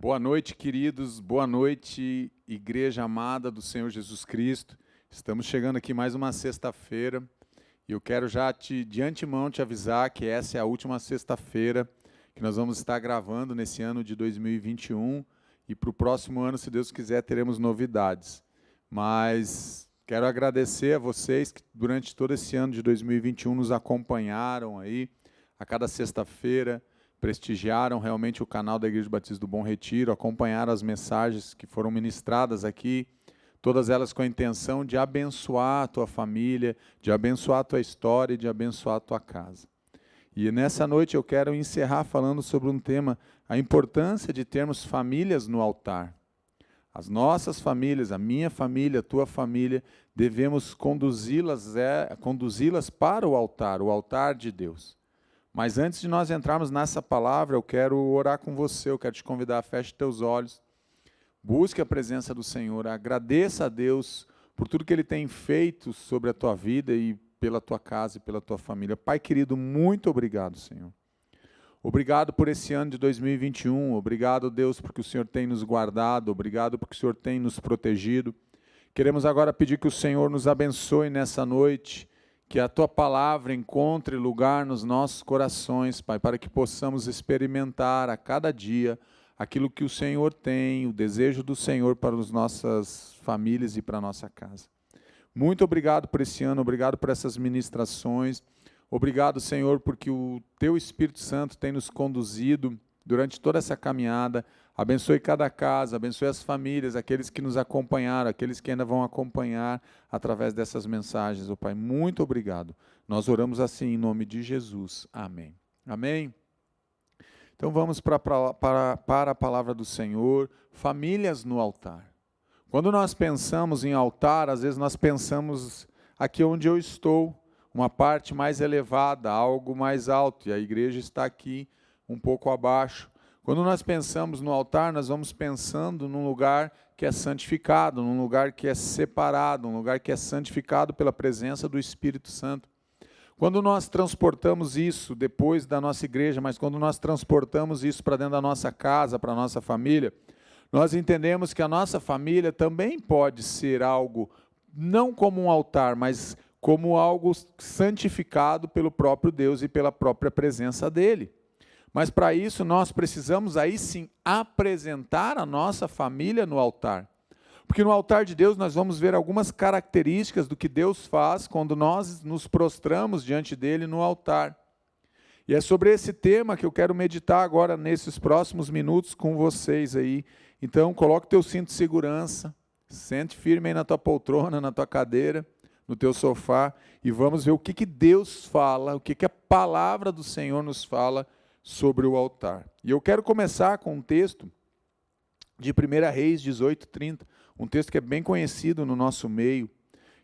Boa noite, queridos. Boa noite, igreja amada do Senhor Jesus Cristo. Estamos chegando aqui mais uma sexta-feira e eu quero já de antemão te avisar que essa é a última sexta-feira que nós vamos estar gravando nesse ano de 2021 e para o próximo ano, se Deus quiser, teremos novidades. Mas quero agradecer a vocês que durante todo esse ano de 2021 nos acompanharam aí a cada sexta-feira, prestigiaram realmente o canal da Igreja Batista do Bom Retiro, acompanharam as mensagens que foram ministradas aqui, todas elas com a intenção de abençoar a tua família, de abençoar a tua história e de abençoar a tua casa. E nessa noite eu quero encerrar falando sobre um tema, a importância de termos famílias no altar. As nossas famílias, a minha família, a tua família, devemos conduzi-las para o altar de Deus. Mas antes de nós entrarmos nessa palavra, eu quero orar com você, eu quero te convidar, feche teus olhos, busque a presença do Senhor, agradeça a Deus por tudo que Ele tem feito sobre a tua vida e pela tua casa e pela tua família. Pai querido, muito obrigado, Senhor. Obrigado por esse ano de 2021, obrigado, Deus, porque o Senhor tem nos guardado, obrigado porque o Senhor tem nos protegido. Queremos agora pedir que o Senhor nos abençoe nessa noite, que a Tua Palavra encontre lugar nos nossos corações, Pai, para que possamos experimentar a cada dia aquilo que o Senhor tem, o desejo do Senhor para as nossas famílias e para a nossa casa. Muito obrigado por esse ano, obrigado por essas ministrações, obrigado, Senhor, porque o Teu Espírito Santo tem nos conduzido durante toda essa caminhada. Abençoe cada casa, abençoe as famílias, aqueles que nos acompanharam, aqueles que ainda vão acompanhar através dessas mensagens, ó Pai. Muito obrigado. Nós oramos assim em nome de Jesus. Amém. Amém? Então vamos para a palavra do Senhor, famílias no altar. Quando nós pensamos em altar, às vezes nós pensamos aqui onde eu estou, uma parte mais elevada, algo mais alto, e a igreja está aqui um pouco abaixo. Quando nós pensamos no altar, nós vamos pensando num lugar que é santificado, num lugar que é separado, num lugar que é santificado pela presença do Espírito Santo. Quando nós transportamos isso depois da nossa igreja, mas quando nós transportamos isso para dentro da nossa casa, para a nossa família, nós entendemos que a nossa família também pode ser algo, não como um altar, mas como algo santificado pelo próprio Deus e pela própria presença dEle. Mas para isso nós precisamos aí sim apresentar a nossa família no altar. Porque no altar de Deus nós vamos ver algumas características do que Deus faz quando nós nos prostramos diante dEle no altar. E é sobre esse tema que eu quero meditar agora nesses próximos minutos com vocês aí. Então coloque teu cinto de segurança, sente firme aí na tua poltrona, na tua cadeira, no teu sofá e vamos ver o que Deus fala, o que a palavra do Senhor nos fala sobre o altar. E eu quero começar com um texto de 1 Reis 18:30, um texto que é bem conhecido no nosso meio,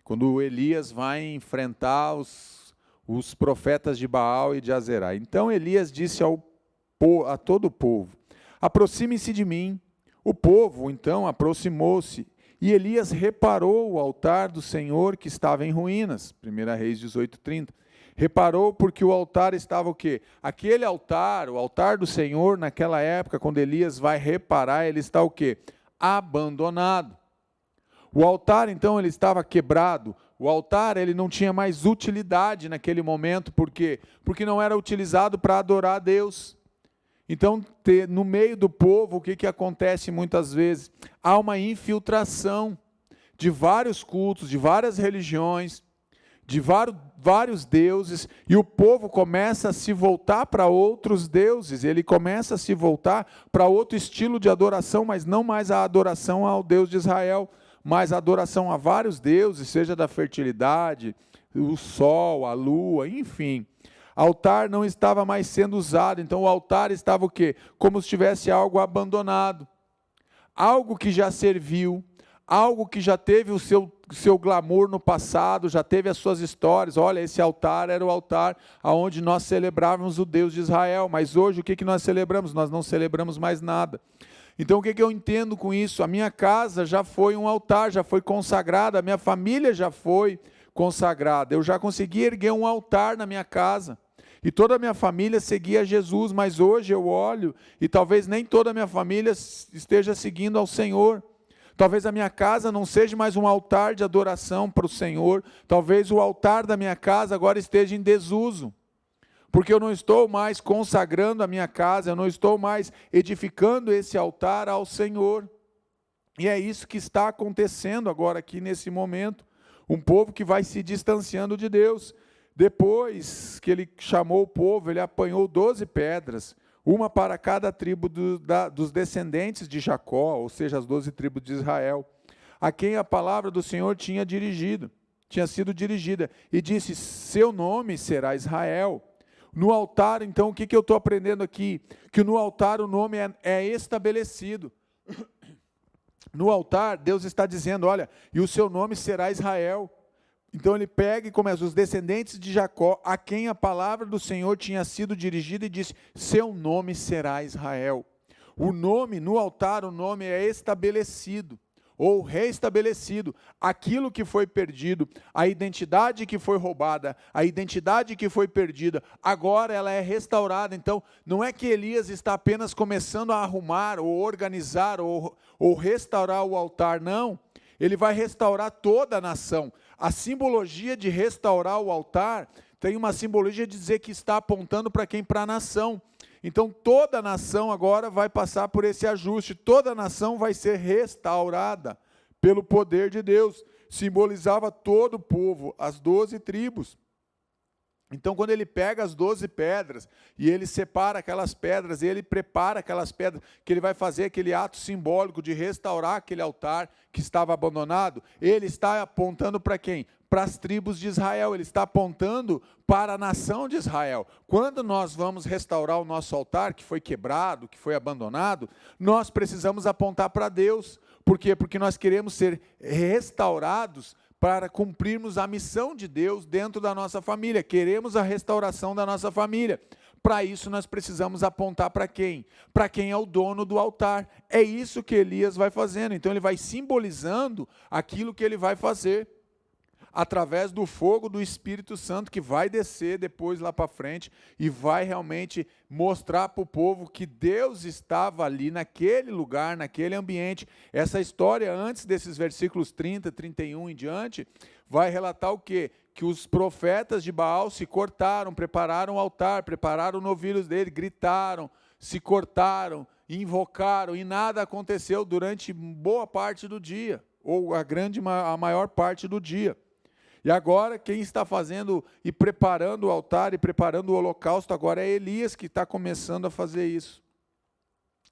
quando Elias vai enfrentar os profetas de Baal e de Azerá. Então Elias disse a todo o povo, aproxime-se de mim. O povo então aproximou-se e Elias reparou o altar do Senhor que estava em ruínas. 1 Reis 18:30. Reparou porque o altar estava o quê? Aquele altar, o altar do Senhor, naquela época, quando Elias vai reparar, ele está o quê? Abandonado. O altar, então, ele estava quebrado. O altar, ele não tinha mais utilidade naquele momento. Por quê? Porque não era utilizado para adorar a Deus. Então, no meio do povo, o que acontece muitas vezes? Há uma infiltração de vários cultos, de várias religiões, de vários deuses, e o povo começa a se voltar para outros deuses, ele começa a se voltar para outro estilo de adoração, mas não mais a adoração ao Deus de Israel, mas a adoração a vários deuses, seja da fertilidade, o sol, a lua, enfim. Altar não estava mais sendo usado, então o altar estava o quê? Como se tivesse algo abandonado, algo que já serviu, algo que já teve o seu glamour no passado, já teve as suas histórias. Olha, esse altar era o altar onde nós celebrávamos o Deus de Israel, mas hoje o que nós celebramos? Nós não celebramos mais nada. Então o que eu entendo com isso? A minha casa já foi um altar, já foi consagrada, a minha família já foi consagrada, eu já consegui erguer um altar na minha casa. E toda a minha família seguia Jesus, mas hoje eu olho e talvez nem toda a minha família esteja seguindo ao Senhor. Talvez a minha casa não seja mais um altar de adoração para o Senhor. Talvez o altar da minha casa agora esteja em desuso. Porque eu não estou mais consagrando a minha casa, eu não estou mais edificando esse altar ao Senhor. E é isso que está acontecendo agora aqui nesse momento. Um povo que vai se distanciando de Deus. Depois que ele chamou o povo, ele apanhou 12 pedras, uma para cada tribo dos descendentes de Jacó, ou seja, as 12 tribos de Israel, a quem a palavra do Senhor tinha sido dirigida, e disse: seu nome será Israel. No altar, então, o que eu estou aprendendo aqui? Que no altar o nome é estabelecido. No altar, Deus está dizendo: olha, e o seu nome será Israel. Então ele pega e começa, os descendentes de Jacó, a quem a palavra do Senhor tinha sido dirigida, e disse: seu nome será Israel. O nome, no altar, o nome é estabelecido, ou reestabelecido. Aquilo que foi perdido, a identidade que foi roubada, a identidade que foi perdida, agora ela é restaurada. Então, não é que Elias está apenas começando a arrumar, ou organizar, ou restaurar o altar, não. Ele vai restaurar toda a nação. A simbologia de restaurar o altar tem uma simbologia de dizer que está apontando para quem? Para a nação. Então toda a nação agora vai passar por esse ajuste, toda a nação vai ser restaurada pelo poder de Deus. Simbolizava todo o povo, as 12 tribos. Então quando ele pega as 12 pedras, e ele separa aquelas pedras, e ele prepara aquelas pedras, que ele vai fazer aquele ato simbólico de restaurar aquele altar que estava abandonado, ele está apontando para quem? Para as tribos de Israel, ele está apontando para a nação de Israel. Quando nós vamos restaurar o nosso altar, que foi quebrado, que foi abandonado, nós precisamos apontar para Deus. Por quê? Porque nós queremos ser restaurados para cumprirmos a missão de Deus dentro da nossa família. Queremos a restauração da nossa família. Para isso nós precisamos apontar para quem? Para quem é o dono do altar. É isso que Elias vai fazendo. Então ele vai simbolizando aquilo que ele vai fazer, através do fogo do Espírito Santo, que vai descer depois lá para frente, e vai realmente mostrar para o povo que Deus estava ali, naquele lugar, naquele ambiente. Essa história, antes desses versículos 30, 31 em diante, vai relatar o quê? Que os profetas de Baal se cortaram, prepararam o altar, prepararam novilhos dele, gritaram, se cortaram, invocaram, e nada aconteceu durante boa parte do dia, ou a maior parte do dia. E agora quem está fazendo e preparando o altar e preparando o holocausto agora é Elias, que está começando a fazer isso.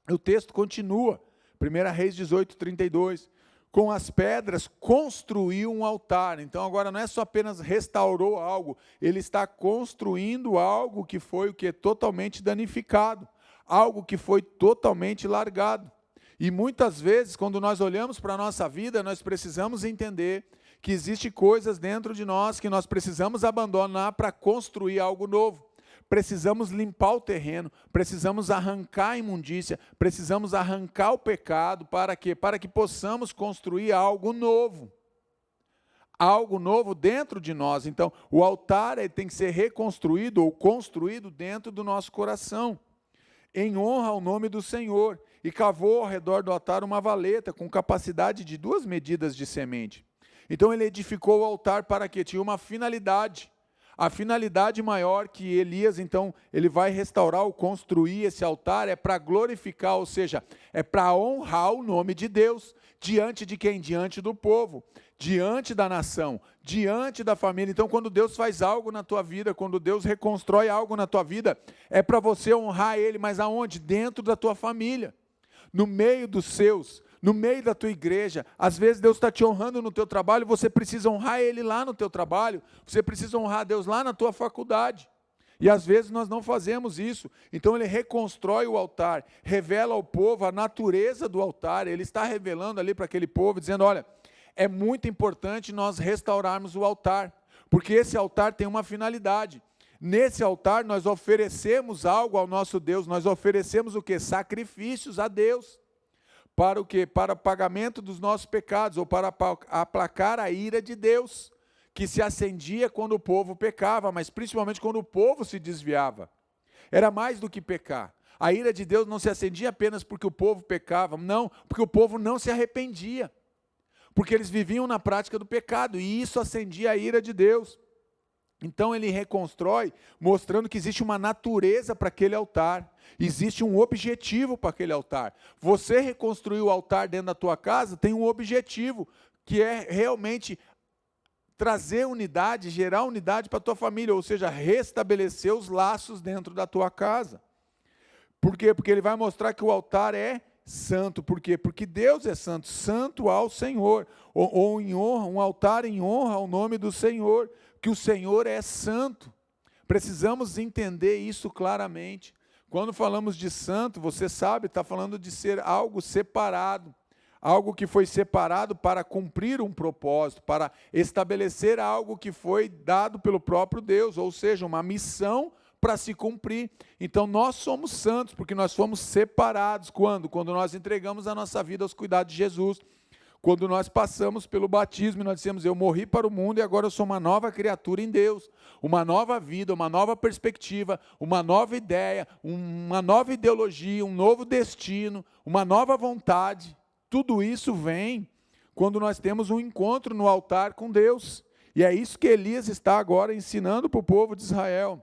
O texto continua, 1 Reis 18, 32. Com as pedras construiu um altar. Então agora não é só apenas restaurou algo, ele está construindo algo que foi o que? Totalmente danificado, algo que foi totalmente largado. E muitas vezes, quando nós olhamos para a nossa vida, nós precisamos entender que existem coisas dentro de nós que nós precisamos abandonar para construir algo novo. Precisamos limpar o terreno, precisamos arrancar a imundícia, precisamos arrancar o pecado, para quê? Para que possamos construir algo novo. Algo novo dentro de nós. Então, o altar tem que ser reconstruído ou construído dentro do nosso coração, em honra ao nome do Senhor. E cavou ao redor do altar uma valeta com capacidade de 2 medidas de semente. Então ele edificou o altar para quê? Tinha uma finalidade. A finalidade maior que Elias, então, ele vai restaurar ou construir esse altar é para glorificar, ou seja, é para honrar o nome de Deus. Diante de quem? Diante do povo, diante da nação, diante da família. Então, quando Deus faz algo na tua vida, quando Deus reconstrói algo na tua vida, é para você honrar Ele, mas aonde? Dentro da tua família, no meio dos seus, no meio da tua igreja. Às vezes Deus está te honrando no teu trabalho, você precisa honrar Ele lá no teu trabalho, você precisa honrar Deus lá na tua faculdade. E às vezes nós não fazemos isso. Então ele reconstrói o altar, revela ao povo a natureza do altar. Ele está revelando ali para aquele povo, dizendo: olha, é muito importante nós restaurarmos o altar, porque esse altar tem uma finalidade. Nesse altar nós oferecemos algo ao nosso Deus, nós oferecemos o quê? Sacrifícios a Deus. Para o quê? Para o pagamento dos nossos pecados, ou para aplacar a ira de Deus, que se acendia quando o povo pecava, mas principalmente quando o povo se desviava. Era mais do que pecar. A ira de Deus não se acendia apenas porque o povo pecava, não, porque o povo não se arrependia. Porque eles viviam na prática do pecado, e isso acendia a ira de Deus. Então ele reconstrói, mostrando que existe uma natureza para aquele altar, existe um objetivo para aquele altar. Você reconstruir o altar dentro da tua casa tem um objetivo, que é realmente trazer unidade, gerar unidade para a tua família, ou seja, restabelecer os laços dentro da tua casa. Por quê? Porque ele vai mostrar que o altar é santo. Por quê? Porque Deus é santo, santo ao Senhor, ou em honra, um altar em honra ao nome do Senhor, que o Senhor é santo. Precisamos entender isso claramente. Quando falamos de santo, você sabe, está falando de ser algo separado, algo que foi separado para cumprir um propósito, para estabelecer algo que foi dado pelo próprio Deus, ou seja, uma missão para se cumprir. Então nós somos santos, porque nós fomos separados. Quando? Quando nós entregamos a nossa vida aos cuidados de Jesus. Quando nós passamos pelo batismo e nós dissemos, eu morri para o mundo e agora eu sou uma nova criatura em Deus. Uma nova vida, uma nova perspectiva, uma nova ideia, uma nova ideologia, um novo destino, uma nova vontade. Tudo isso vem quando nós temos um encontro no altar com Deus. E é isso que Elias está agora ensinando para o povo de Israel.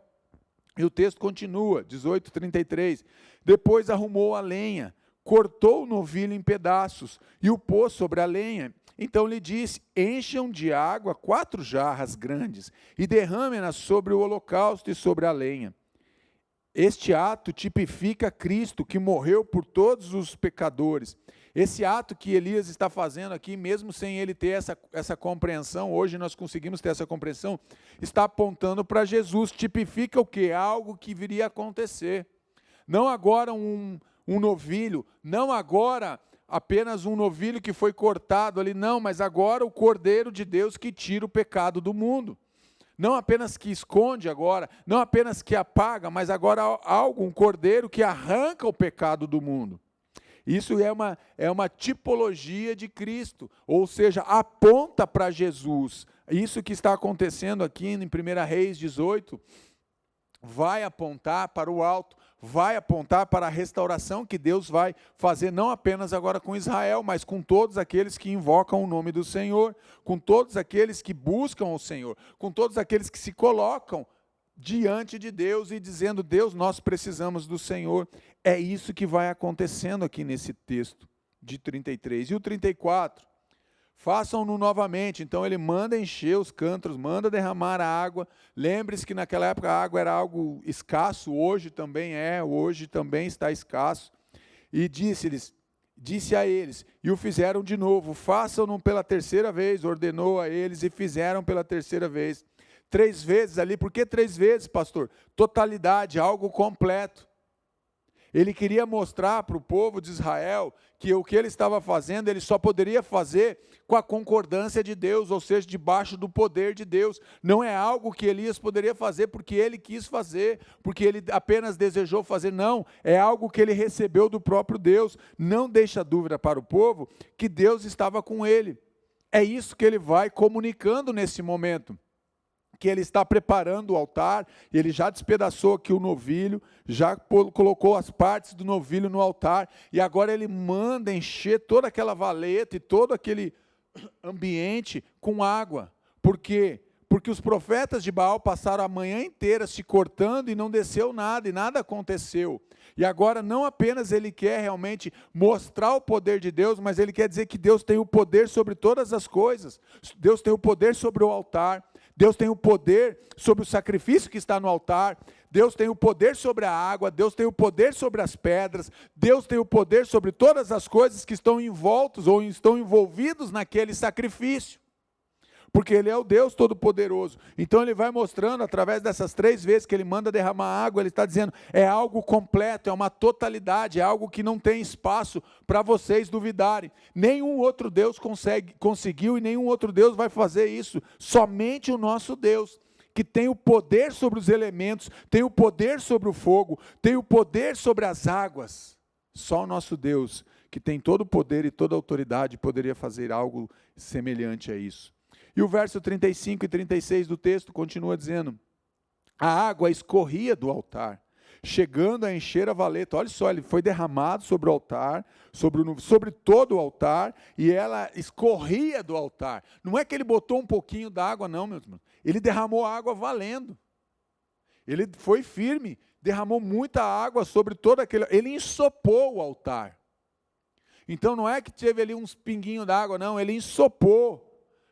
E o texto continua, 18:33. Depois arrumou a lenha, cortou o novilho em pedaços e o pôs sobre a lenha. Então lhe disse, encham de água 4 jarras grandes e derramem-nas sobre o holocausto e sobre a lenha. Este ato tipifica Cristo, que morreu por todos os pecadores. Esse ato que Elias está fazendo aqui, mesmo sem ele ter essa compreensão, hoje nós conseguimos ter essa compreensão, está apontando para Jesus. Tipifica o quê? Algo que viria a acontecer. Não agora um novilho, não agora apenas um novilho que foi cortado ali, não, mas agora o Cordeiro de Deus que tira o pecado do mundo. Não apenas que esconde agora, não apenas que apaga, mas agora algo, um cordeiro que arranca o pecado do mundo. Isso é uma tipologia de Cristo, ou seja, aponta para Jesus. Isso que está acontecendo aqui em 1 Reis 18, vai apontar para o alto, vai apontar para a restauração que Deus vai fazer, não apenas agora com Israel, mas com todos aqueles que invocam o nome do Senhor, com todos aqueles que buscam o Senhor, com todos aqueles que se colocam diante de Deus e dizendo, Deus, nós precisamos do Senhor. É isso que vai acontecendo aqui nesse texto de 33. E o 34, façam-no novamente. Então ele manda encher os cântaro, manda derramar a água. Lembre-se que naquela época a água era algo escasso, hoje também está escasso. E disse a eles, e o fizeram de novo, façam-no pela terceira vez, ordenou a eles e fizeram pela terceira vez. 3 vezes ali, por que 3 vezes, pastor? Totalidade, algo completo. Ele queria mostrar para o povo de Israel que o que ele estava fazendo, ele só poderia fazer com a concordância de Deus, ou seja, debaixo do poder de Deus. Não é algo que Elias poderia fazer porque ele quis fazer, porque ele apenas desejou fazer, não. É algo que ele recebeu do próprio Deus. Não deixa dúvida para o povo que Deus estava com ele. É isso que ele vai comunicando nesse momento. Que ele está preparando o altar, ele já despedaçou aqui o novilho, já colocou as partes do novilho no altar, e agora ele manda encher toda aquela valeta e todo aquele ambiente com água. Por quê? Porque os profetas de Baal passaram a manhã inteira se cortando e não desceu nada, e nada aconteceu. E agora não apenas ele quer realmente mostrar o poder de Deus, mas ele quer dizer que Deus tem o poder sobre todas as coisas. Deus tem o poder sobre o altar. Deus tem o poder sobre o sacrifício que está no altar, Deus tem o poder sobre a água, Deus tem o poder sobre as pedras, Deus tem o poder sobre todas as coisas que estão envoltos ou estão envolvidos naquele sacrifício, porque Ele é o Deus Todo-Poderoso. Então Ele vai mostrando, através dessas 3 vezes que Ele manda derramar água, Ele está dizendo, é algo completo, é uma totalidade, é algo que não tem espaço para vocês duvidarem. Nenhum outro Deus conseguiu e nenhum outro Deus vai fazer isso, somente o nosso Deus, que tem o poder sobre os elementos, tem o poder sobre o fogo, tem o poder sobre as águas. Só o nosso Deus, que tem todo o poder e toda a autoridade, poderia fazer algo semelhante a isso. E o verso 35 e 36 do texto continua dizendo: a água escorria do altar, chegando a encher a valeta. Olha só, ele foi derramado sobre o altar, sobre todo o altar, e ela escorria do altar. Não é que ele botou um pouquinho da água, não, meus irmãos. Ele derramou água valendo. Ele foi firme, derramou muita água sobre todo aquele... Ele ensopou o altar. Então não é que teve ali uns pinguinhos d'água, não. Ele ensopou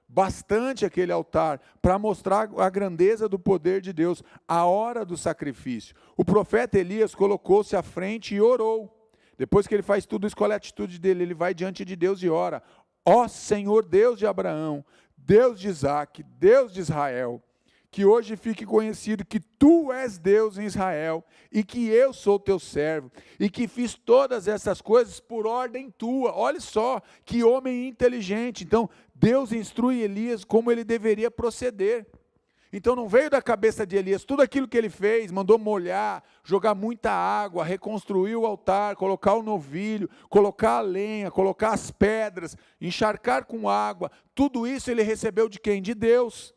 bastante aquele altar, para mostrar a grandeza do poder de Deus, a hora do sacrifício. O profeta Elias colocou-se à frente e orou. Depois que ele faz tudo isso, qual é a atitude dele? Ele vai diante de Deus e ora: ó Senhor Deus de Abraão, Deus de Isaque, Deus de Israel, que hoje fique conhecido que tu és Deus em Israel, e que eu sou teu servo, e que fiz todas essas coisas por ordem tua. Olha só, que homem inteligente. Então, Deus instrui Elias como ele deveria proceder. Então não veio da cabeça de Elias, tudo aquilo que ele fez, mandou molhar, jogar muita água, reconstruir o altar, colocar o novilho, colocar a lenha, colocar as pedras, encharcar com água, tudo isso ele recebeu de quem? De Deus.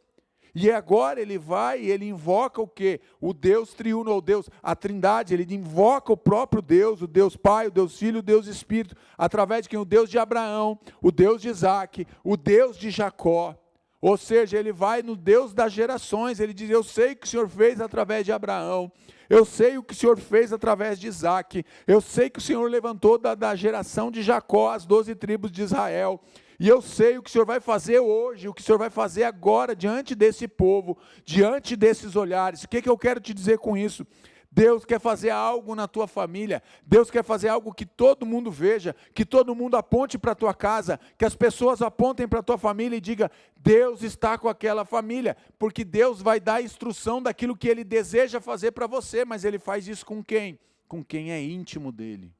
E agora ele vai e ele invoca o quê? O Deus triuno, o Deus, a Trindade. Ele invoca o próprio Deus, o Deus Pai, o Deus Filho, o Deus Espírito, através de quem? O Deus de Abraão, o Deus de Isaque, o Deus de Jacó. Ou seja, ele vai no Deus das gerações. Ele diz: eu sei o que o Senhor fez através de Abraão, eu sei o que o Senhor fez através de Isaque, eu sei que o Senhor levantou da geração de Jacó as 12 tribos de Israel. E eu sei o que o Senhor vai fazer hoje, o que o Senhor vai fazer agora, diante desse povo, diante desses olhares. O que eu quero te dizer com isso? Deus quer fazer algo na tua família, Deus quer fazer algo que todo mundo veja, que todo mundo aponte para a tua casa, que as pessoas apontem para a tua família e digam: Deus está com aquela família, porque Deus vai dar a instrução daquilo que Ele deseja fazer para você, mas Ele faz isso com quem? Com quem é íntimo dEle.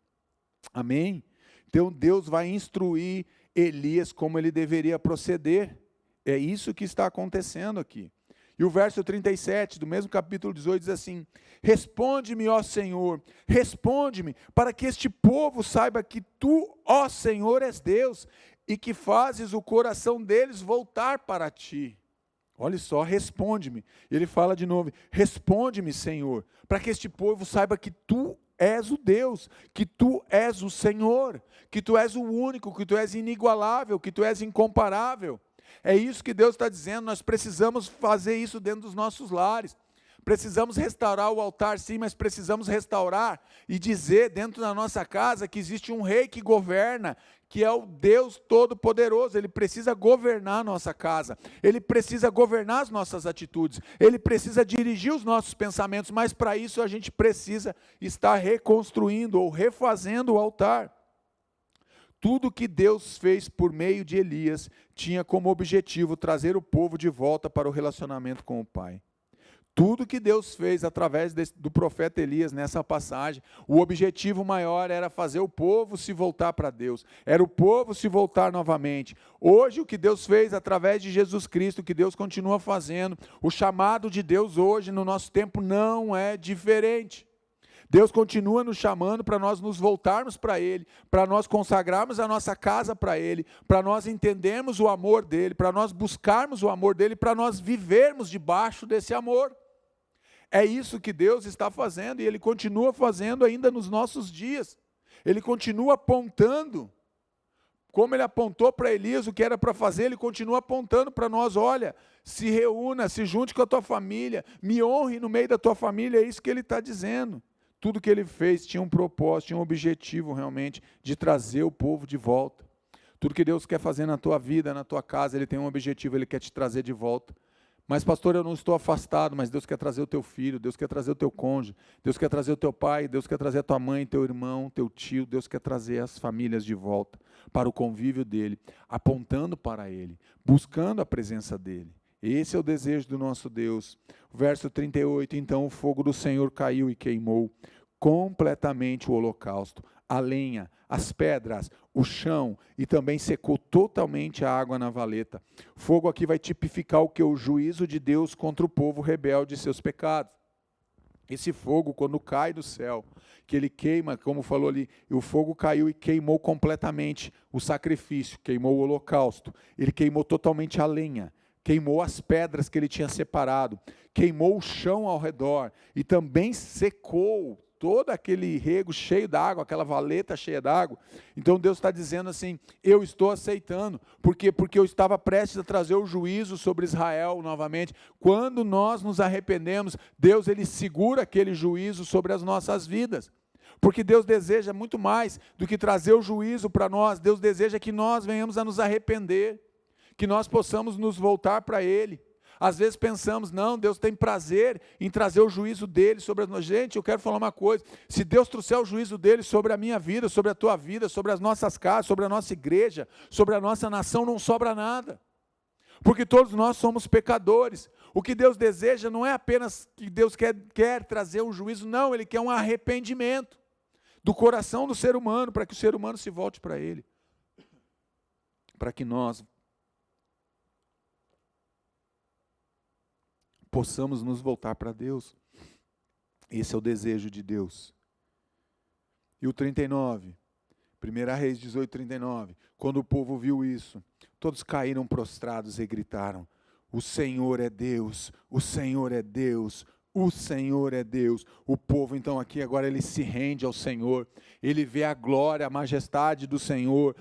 Amém? Então Deus vai instruir Elias como ele deveria proceder. É isso que está acontecendo aqui. E o verso 37 do mesmo capítulo 18 diz assim: responde-me, ó Senhor, responde-me, para que este povo saiba que tu, ó Senhor, és Deus, e que fazes o coração deles voltar para ti. Olha só, responde-me. Ele fala de novo: responde-me, Senhor, para que este povo saiba que tu és o Deus, que tu és o Senhor, que tu és o único, que tu és inigualável, que tu és incomparável. É isso que Deus está dizendo. Nós precisamos fazer isso dentro dos nossos lares. Precisamos restaurar o altar, sim, mas precisamos restaurar e dizer dentro da nossa casa que existe um rei que governa, que é o Deus Todo-Poderoso. Ele precisa governar a nossa casa, Ele precisa governar as nossas atitudes, Ele precisa dirigir os nossos pensamentos, mas para isso a gente precisa estar reconstruindo ou refazendo o altar. Tudo que Deus fez por meio de Elias tinha como objetivo trazer o povo de volta para o relacionamento com o Pai. Tudo que Deus fez através do profeta Elias nessa passagem, o objetivo maior era fazer o povo se voltar para Deus, era o povo se voltar novamente. Hoje o que Deus fez através de Jesus Cristo, o que Deus continua fazendo, o chamado de Deus hoje no nosso tempo não é diferente. Deus continua nos chamando para nós nos voltarmos para Ele, para nós consagrarmos a nossa casa para Ele, para nós entendermos o amor dEle, para nós buscarmos o amor dEle, para nós vivermos debaixo desse amor. É isso que Deus está fazendo e Ele continua fazendo ainda nos nossos dias. Ele continua apontando, como Ele apontou para Elias o que era para fazer, Ele continua apontando para nós: olha, se reúna, se junte com a tua família, me honre no meio da tua família. É isso que Ele está dizendo. Tudo que Ele fez tinha um propósito, tinha um objetivo realmente de trazer o povo de volta. Tudo que Deus quer fazer na tua vida, na tua casa, Ele tem um objetivo, Ele quer te trazer de volta. Mas pastor, eu não estou afastado, mas Deus quer trazer o teu filho, Deus quer trazer o teu cônjuge, Deus quer trazer o teu pai, Deus quer trazer a tua mãe, teu irmão, teu tio, Deus quer trazer as famílias de volta para o convívio dEle, apontando para Ele, buscando a presença dEle. Esse é o desejo do nosso Deus. Verso 38, então o fogo do Senhor caiu e queimou completamente o holocausto, a lenha, as pedras, o chão, e também secou totalmente a água na valeta. Fogo aqui vai tipificar o que? O juízo de Deus contra o povo rebelde e seus pecados. Esse fogo, quando cai do céu, que ele queima, como falou ali, o fogo caiu e queimou completamente o sacrifício, queimou o holocausto, ele queimou totalmente a lenha, queimou as pedras que ele tinha separado, queimou o chão ao redor e também secou todo aquele rego cheio d'água, aquela valeta cheia d'água. Então Deus está dizendo assim, eu estou aceitando. Por quê? Porque eu estava prestes a trazer o juízo sobre Israel novamente. Quando nós nos arrependemos, Deus ele segura aquele juízo sobre as nossas vidas. Porque Deus deseja muito mais do que trazer o juízo para nós. Deus deseja que nós venhamos a nos arrepender, que nós possamos nos voltar para Ele. Às vezes pensamos, não, Deus tem prazer em trazer o juízo dele sobre nós. Gente, eu quero falar uma coisa, se Deus trouxer o juízo dele sobre a minha vida, sobre a tua vida, sobre as nossas casas, sobre a nossa igreja, sobre a nossa nação, não sobra nada. Porque todos nós somos pecadores. O que Deus deseja não é apenas que Deus quer trazer o juízo, não, Ele quer um arrependimento do coração do ser humano, para que o ser humano se volte para Ele. Para que nós possamos nos voltar para Deus. Esse é o desejo de Deus. E o 39, 1 Reis 18, 39, quando o povo viu isso, todos caíram prostrados e gritaram, o Senhor é Deus, o Senhor é Deus, o Senhor é Deus. O povo então aqui agora ele se rende ao Senhor, ele vê a glória, a majestade do Senhor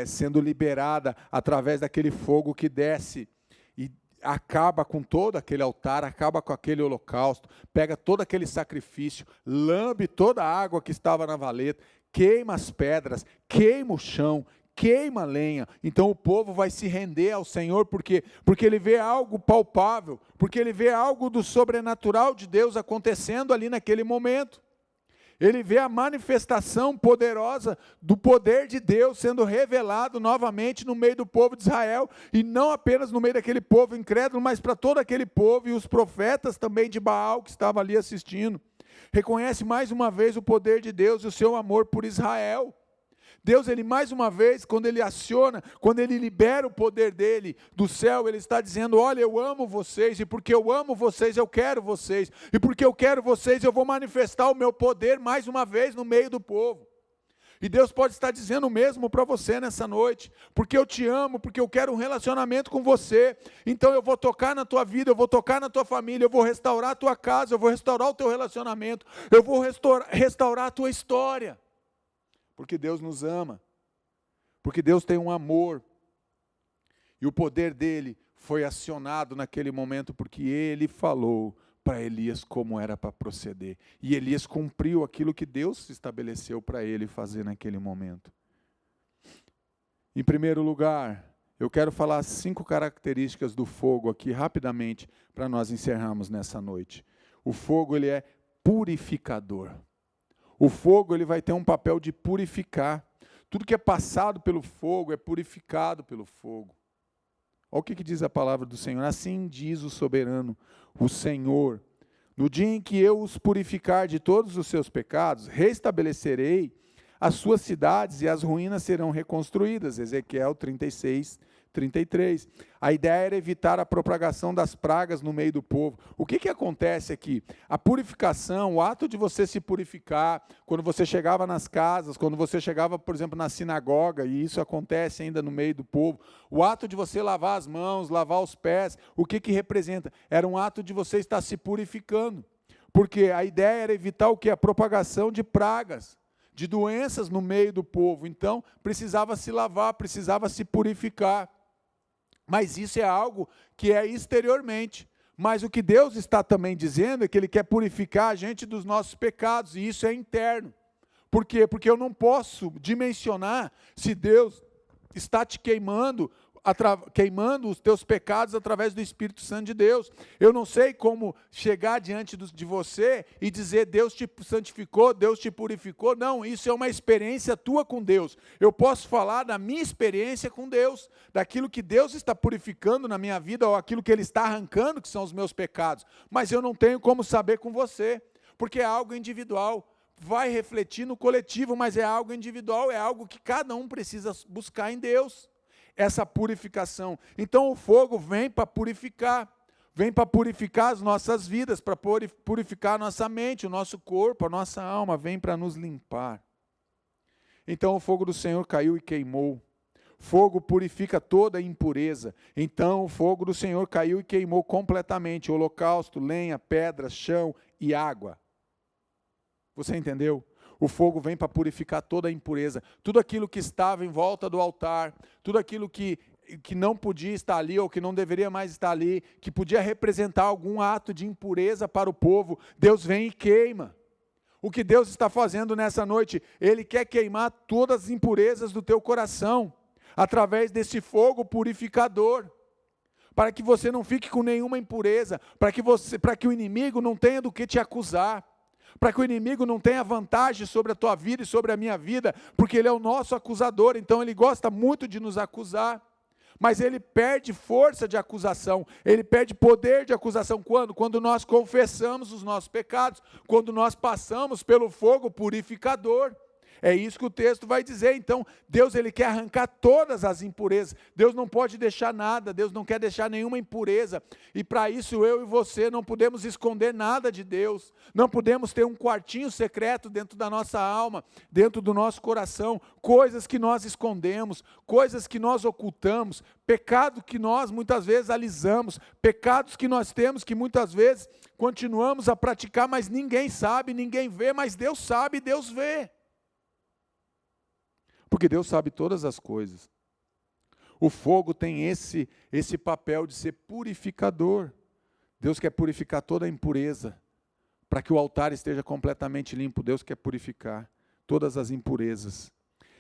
sendo liberada através daquele fogo que desce e acaba com todo aquele altar, acaba com aquele holocausto, pega todo aquele sacrifício, lambe toda a água que estava na valeta, queima as pedras, queima o chão, queima a lenha. Então o povo vai se render ao Senhor, porque ele vê algo palpável, porque ele vê algo do sobrenatural de Deus acontecendo ali naquele momento. Ele vê a manifestação poderosa do poder de Deus sendo revelado novamente no meio do povo de Israel, e não apenas no meio daquele povo incrédulo, mas para todo aquele povo, e os profetas também de Baal que estavam ali assistindo. Reconhece mais uma vez o poder de Deus e o seu amor por Israel. Deus, ele mais uma vez, quando ele aciona, quando ele libera o poder dele do céu, ele está dizendo, olha, eu amo vocês, e porque eu amo vocês, eu quero vocês, e porque eu quero vocês, eu vou manifestar o meu poder mais uma vez no meio do povo. E Deus pode estar dizendo o mesmo para você nessa noite, porque eu te amo, porque eu quero um relacionamento com você, então eu vou tocar na tua vida, eu vou tocar na tua família, eu vou restaurar a tua casa, eu vou restaurar o teu relacionamento, eu vou restaurar a tua história. Porque Deus nos ama, porque Deus tem um amor, e o poder dele foi acionado naquele momento, porque ele falou para Elias como era para proceder, e Elias cumpriu aquilo que Deus estabeleceu para ele fazer naquele momento. Em primeiro lugar, eu quero falar 5 características do fogo aqui rapidamente, para nós encerrarmos nessa noite. O fogo, ele é purificador. O fogo ele vai ter um papel de purificar. Tudo que é passado pelo fogo é purificado pelo fogo. Olha o que diz a palavra do Senhor. Assim diz o soberano, o Senhor. No dia em que eu os purificar de todos os seus pecados, restabelecerei as suas cidades e as ruínas serão reconstruídas. Ezequiel 36, 33. A ideia era evitar a propagação das pragas no meio do povo. O que acontece aqui? A purificação, o ato de você se purificar, quando você chegava nas casas, quando você chegava, por exemplo, na sinagoga, e isso acontece ainda no meio do povo, o ato de você lavar as mãos, lavar os pés, o que representa? Era um ato de você estar se purificando, porque a ideia era evitar o que? A propagação de pragas, de doenças no meio do povo. Então, precisava se lavar, precisava se purificar. Mas isso é algo que é exteriormente. Mas o que Deus está também dizendo é que Ele quer purificar a gente dos nossos pecados, e isso é interno. Por quê? Porque eu não posso dimensionar se Deus está te queimando os teus pecados através do Espírito Santo de Deus. Eu não sei como chegar diante de você e dizer, Deus te santificou, Deus te purificou. Não, isso é uma experiência tua com Deus. Eu posso falar da minha experiência com Deus, daquilo que Deus está purificando na minha vida, ou aquilo que Ele está arrancando, que são os meus pecados. Mas eu não tenho como saber com você, porque é algo individual. Vai refletir no coletivo, mas é algo individual, é algo que cada um precisa buscar em Deus. Essa purificação. Então o fogo vem para purificar as nossas vidas, para purificar a nossa mente, o nosso corpo, a nossa alma, vem para nos limpar. Então o fogo do Senhor caiu e queimou. Fogo purifica toda impureza. Então o fogo do Senhor caiu e queimou completamente o holocausto, lenha, pedras, chão e água. Você entendeu? O fogo vem para purificar toda a impureza. Tudo aquilo que estava em volta do altar, tudo aquilo que não podia estar ali ou que não deveria mais estar ali, que podia representar algum ato de impureza para o povo, Deus vem e queima. O que Deus está fazendo nessa noite? Ele quer queimar todas as impurezas do teu coração, através desse fogo purificador, para que você não fique com nenhuma impureza, para que o inimigo não tenha do que te acusar, para que o inimigo não tenha vantagem sobre a tua vida e sobre a minha vida, porque ele é o nosso acusador, então ele gosta muito de nos acusar, mas ele perde força de acusação, ele perde poder de acusação quando? Quando nós confessamos os nossos pecados, quando nós passamos pelo fogo purificador. É isso que o texto vai dizer. Então, Deus ele quer arrancar todas as impurezas. Deus não pode deixar nada, Deus não quer deixar nenhuma impureza. E para isso eu e você não podemos esconder nada de Deus. Não podemos ter um quartinho secreto dentro da nossa alma, dentro do nosso coração, coisas que nós escondemos, coisas que nós ocultamos, pecado que nós muitas vezes alisamos, pecados que nós temos que muitas vezes continuamos a praticar, mas ninguém sabe, ninguém vê, mas Deus sabe, Deus vê. Porque Deus sabe todas as coisas. O fogo tem esse papel de ser purificador. Deus quer purificar toda a impureza, para que o altar esteja completamente limpo. Deus quer purificar todas as impurezas.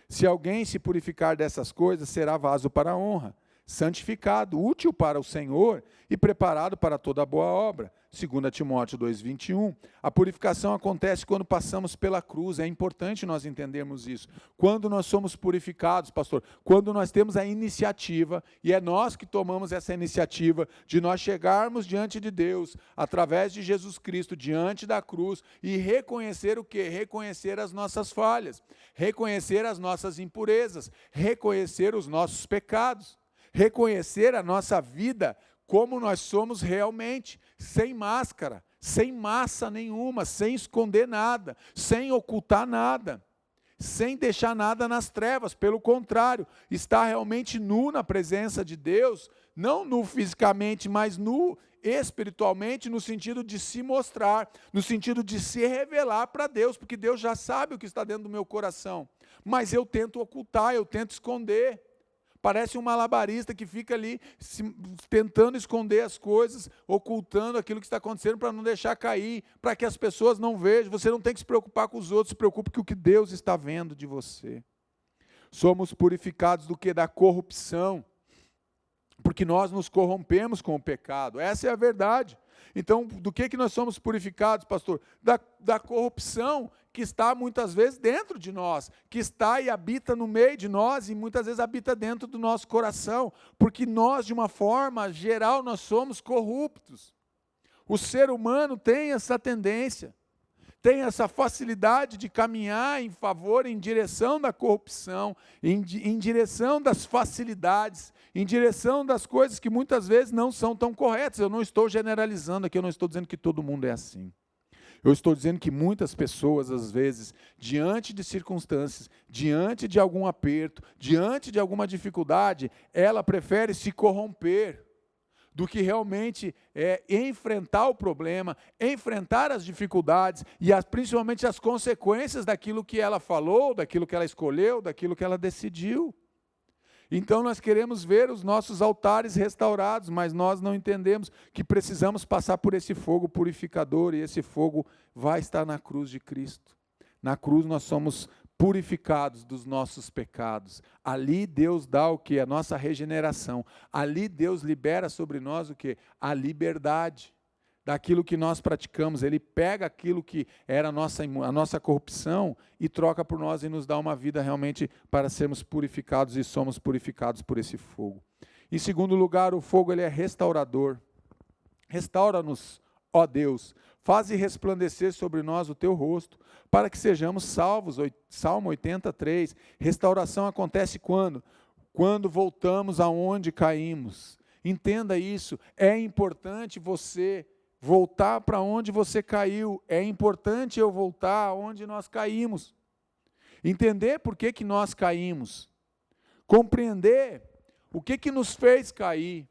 Se alguém se purificar dessas coisas, será vaso para a honra, santificado, útil para o Senhor e preparado para toda boa obra. 2 Timóteo 2,21. A purificação acontece quando passamos pela cruz. É importante nós entendermos isso. Quando nós somos purificados, pastor, quando nós temos a iniciativa, e é nós que tomamos essa iniciativa, de nós chegarmos diante de Deus, através de Jesus Cristo, diante da cruz, e reconhecer o quê? Reconhecer as nossas falhas, reconhecer as nossas impurezas, reconhecer os nossos pecados, reconhecer a nossa vida como nós somos realmente, sem máscara, sem massa nenhuma, sem esconder nada, sem ocultar nada, sem deixar nada nas trevas. Pelo contrário, estar realmente nu na presença de Deus, não nu fisicamente, mas nu espiritualmente, no sentido de se mostrar, no sentido de se revelar para Deus, porque Deus já sabe o que está dentro do meu coração, mas eu tento ocultar, eu tento esconder. Parece um malabarista que fica ali tentando esconder as coisas, ocultando aquilo que está acontecendo para não deixar cair, para que as pessoas não vejam. Você não tem que se preocupar com os outros, se preocupe com o que Deus está vendo de você. Somos purificados do que? Da corrupção, porque nós nos corrompemos com o pecado. Essa é a verdade. Então, do que nós somos purificados, pastor? Da corrupção que está muitas vezes dentro de nós, que está e habita no meio de nós e muitas vezes habita dentro do nosso coração, porque nós, de uma forma geral, nós somos corruptos. O ser humano tem essa tendência, tem essa facilidade de caminhar em favor, em direção da corrupção, em direção das facilidades, em direção das coisas que muitas vezes não são tão corretas. Eu não estou generalizando aqui, eu não estou dizendo que todo mundo é assim. Eu estou dizendo que muitas pessoas, às vezes, diante de circunstâncias, diante de algum aperto, diante de alguma dificuldade, ela prefere se corromper do que realmente enfrentar o problema, enfrentar as dificuldades e principalmente as consequências daquilo que ela falou, daquilo que ela escolheu, daquilo que ela decidiu. Então nós queremos ver os nossos altares restaurados, mas nós não entendemos que precisamos passar por esse fogo purificador, e esse fogo vai estar na cruz de Cristo. Na cruz nós somos purificados dos nossos pecados. Ali Deus dá o quê? A nossa regeneração. Ali Deus libera sobre nós o quê? A liberdade daquilo que nós praticamos. Ele pega aquilo que era a nossa corrupção e troca por nós e nos dá uma vida realmente para sermos purificados, e somos purificados por esse fogo. Em segundo lugar, o fogo ele é restaurador. Restaura-nos, ó Deus, faze resplandecer sobre nós o teu rosto, para que sejamos salvos. Salmo 83, restauração acontece quando? Quando voltamos aonde caímos. Entenda isso, é importante você voltar para onde você caiu, é importante eu voltar aonde nós caímos. Entender por que nós caímos. compreender o que nos fez cair,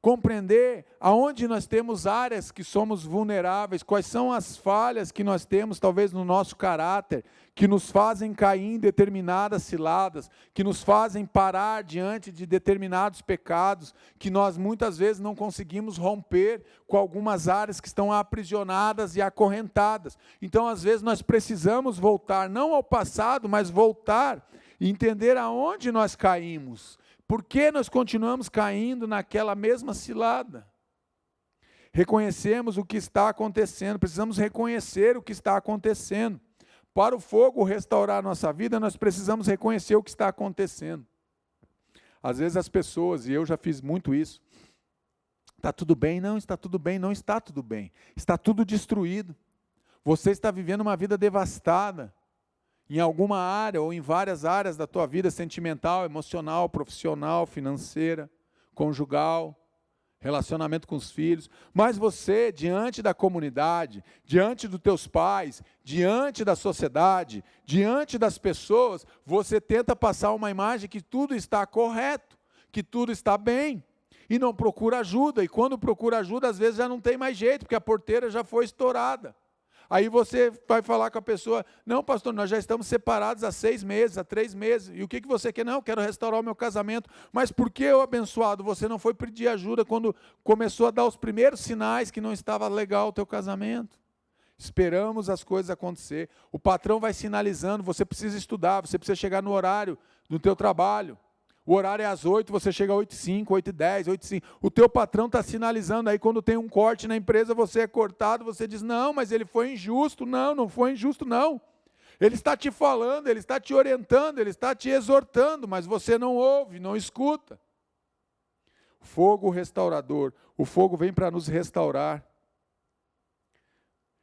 compreender aonde nós temos áreas que somos vulneráveis, quais são as falhas que nós temos, talvez no nosso caráter, que nos fazem cair em determinadas ciladas, que nos fazem parar diante de determinados pecados, que nós muitas vezes não conseguimos romper com algumas áreas que estão aprisionadas e acorrentadas. Então, às vezes, nós precisamos voltar, não ao passado, mas voltar e entender aonde nós caímos. Por que nós continuamos caindo naquela mesma cilada? Reconhecemos o que está acontecendo, precisamos reconhecer o que está acontecendo. Para o fogo restaurar a nossa vida, nós precisamos reconhecer o que está acontecendo. Às vezes as pessoas, e eu já fiz muito isso, está tudo bem? Não está tudo bem, não está tudo bem. Está tudo destruído. Você está vivendo uma vida devastada. Em alguma área ou em várias áreas da tua vida, sentimental, emocional, profissional, financeira, conjugal, relacionamento com os filhos, mas você, diante da comunidade, diante dos teus pais, diante da sociedade, diante das pessoas, você tenta passar uma imagem que tudo está correto, que tudo está bem, e não procura ajuda, e quando procura ajuda, às vezes já não tem mais jeito, porque a porteira já foi estourada. Aí você vai falar com a pessoa, não pastor, nós já estamos separados há 6 meses, há 3 meses, e o que você quer? Não, eu quero restaurar o meu casamento, mas por que, ô abençoado, você não foi pedir ajuda quando começou a dar os primeiros sinais que não estava legal o teu casamento? Esperamos as coisas acontecer, o patrão vai sinalizando, você precisa estudar, você precisa chegar no horário do teu trabalho. O horário é às 8, você chega às 8h05, 8h10, 8h05. O teu patrão está sinalizando aí, quando tem um corte na empresa, você é cortado, você diz, não, mas ele foi injusto. Não, não foi injusto, não. Ele está te falando, ele está te orientando, ele está te exortando, mas você não ouve, não escuta. Fogo restaurador. O fogo vem para nos restaurar.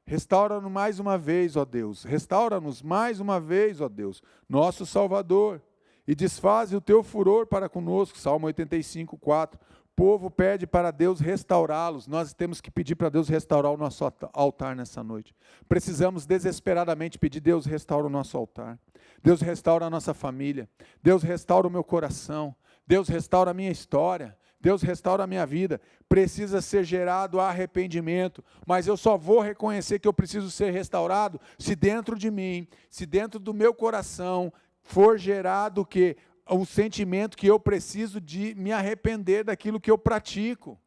Restaura-nos mais uma vez, ó Deus. Restaura-nos mais uma vez, ó Deus, nosso Salvador. E desfaze o teu furor para conosco, Salmo 85, 4. O povo pede para Deus restaurá-los, nós temos que pedir para Deus restaurar o nosso altar nessa noite. Precisamos desesperadamente pedir, Deus restaura o nosso altar, Deus restaura a nossa família, Deus restaura o meu coração, Deus restaura a minha história, Deus restaura a minha vida. Precisa ser gerado arrependimento, mas eu só vou reconhecer que eu preciso ser restaurado se dentro de mim, se dentro do meu coração, for gerado o quê? Um sentimento que eu preciso de me arrepender daquilo que eu pratico.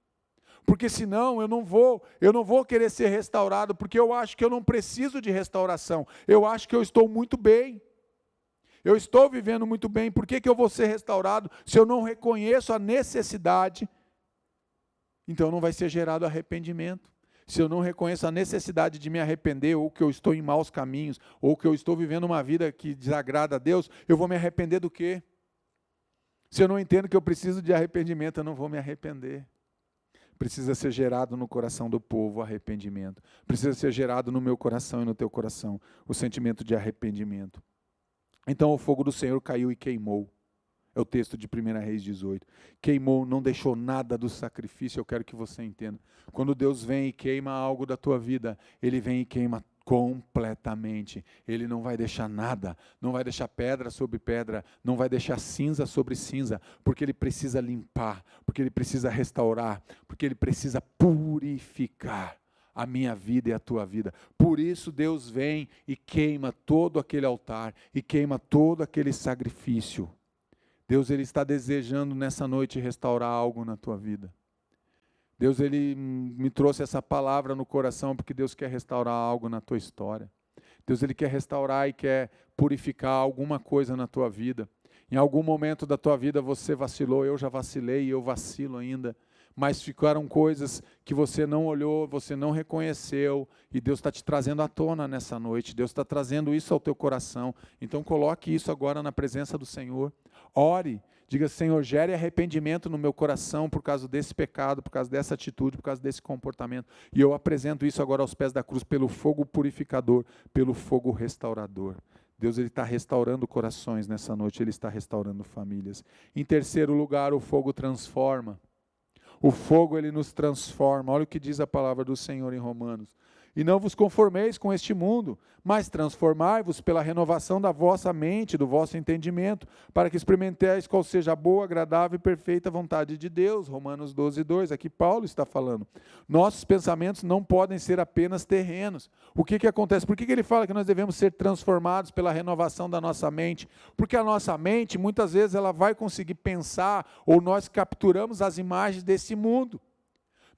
Porque senão eu não vou querer ser restaurado, porque eu acho que eu não preciso de restauração. Eu acho que eu estou muito bem. Eu estou vivendo muito bem. Por que eu vou ser restaurado se eu não reconheço a necessidade? Então não vai ser gerado arrependimento. Se eu não reconheço a necessidade de me arrepender, ou que eu estou em maus caminhos, ou que eu estou vivendo uma vida que desagrada a Deus, eu vou me arrepender do quê? Se eu não entendo que eu preciso de arrependimento, eu não vou me arrepender. Precisa ser gerado no coração do povo o arrependimento. Precisa ser gerado no meu coração e no teu coração o sentimento de arrependimento. Então o fogo do Senhor caiu e queimou. É o texto de 1 Reis 18. Queimou, não deixou nada do sacrifício. Eu quero que você entenda. Quando Deus vem e queima algo da tua vida, Ele vem e queima completamente. Ele não vai deixar nada. Não vai deixar pedra sobre pedra. Não vai deixar cinza sobre cinza. Porque Ele precisa limpar. Porque Ele precisa restaurar. Porque Ele precisa purificar a minha vida e a tua vida. Por isso Deus vem e queima todo aquele altar. E queima todo aquele sacrifício. Deus, Ele está desejando nessa noite restaurar algo na tua vida. Deus, Ele me trouxe essa palavra no coração porque Deus quer restaurar algo na tua história. Deus, Ele quer restaurar e quer purificar alguma coisa na tua vida. Em algum momento da tua vida você vacilou, eu já vacilei e eu vacilo ainda. Mas ficaram coisas que você não olhou, você não reconheceu, e Deus está te trazendo à tona nessa noite. Deus está trazendo isso ao teu coração. Então coloque isso agora na presença do Senhor. Ore, diga, Senhor, gere arrependimento no meu coração por causa desse pecado, por causa dessa atitude, por causa desse comportamento. E eu apresento isso agora aos pés da cruz, pelo fogo purificador, pelo fogo restaurador. Deus, Ele está restaurando corações nessa noite, Ele está restaurando famílias. Em terceiro lugar, o fogo transforma. O fogo, ele nos transforma. Olha o que diz a palavra do Senhor em Romanos. E não vos conformeis com este mundo, mas transformai-vos pela renovação da vossa mente, do vosso entendimento, para que experimenteis qual seja a boa, agradável e perfeita vontade de Deus. Romanos 12:2, aqui Paulo está falando. Nossos pensamentos não podem ser apenas terrenos. O que acontece? Por que ele fala que nós devemos ser transformados pela renovação da nossa mente? Porque a nossa mente, muitas vezes, ela vai conseguir pensar, ou nós capturamos as imagens desse mundo.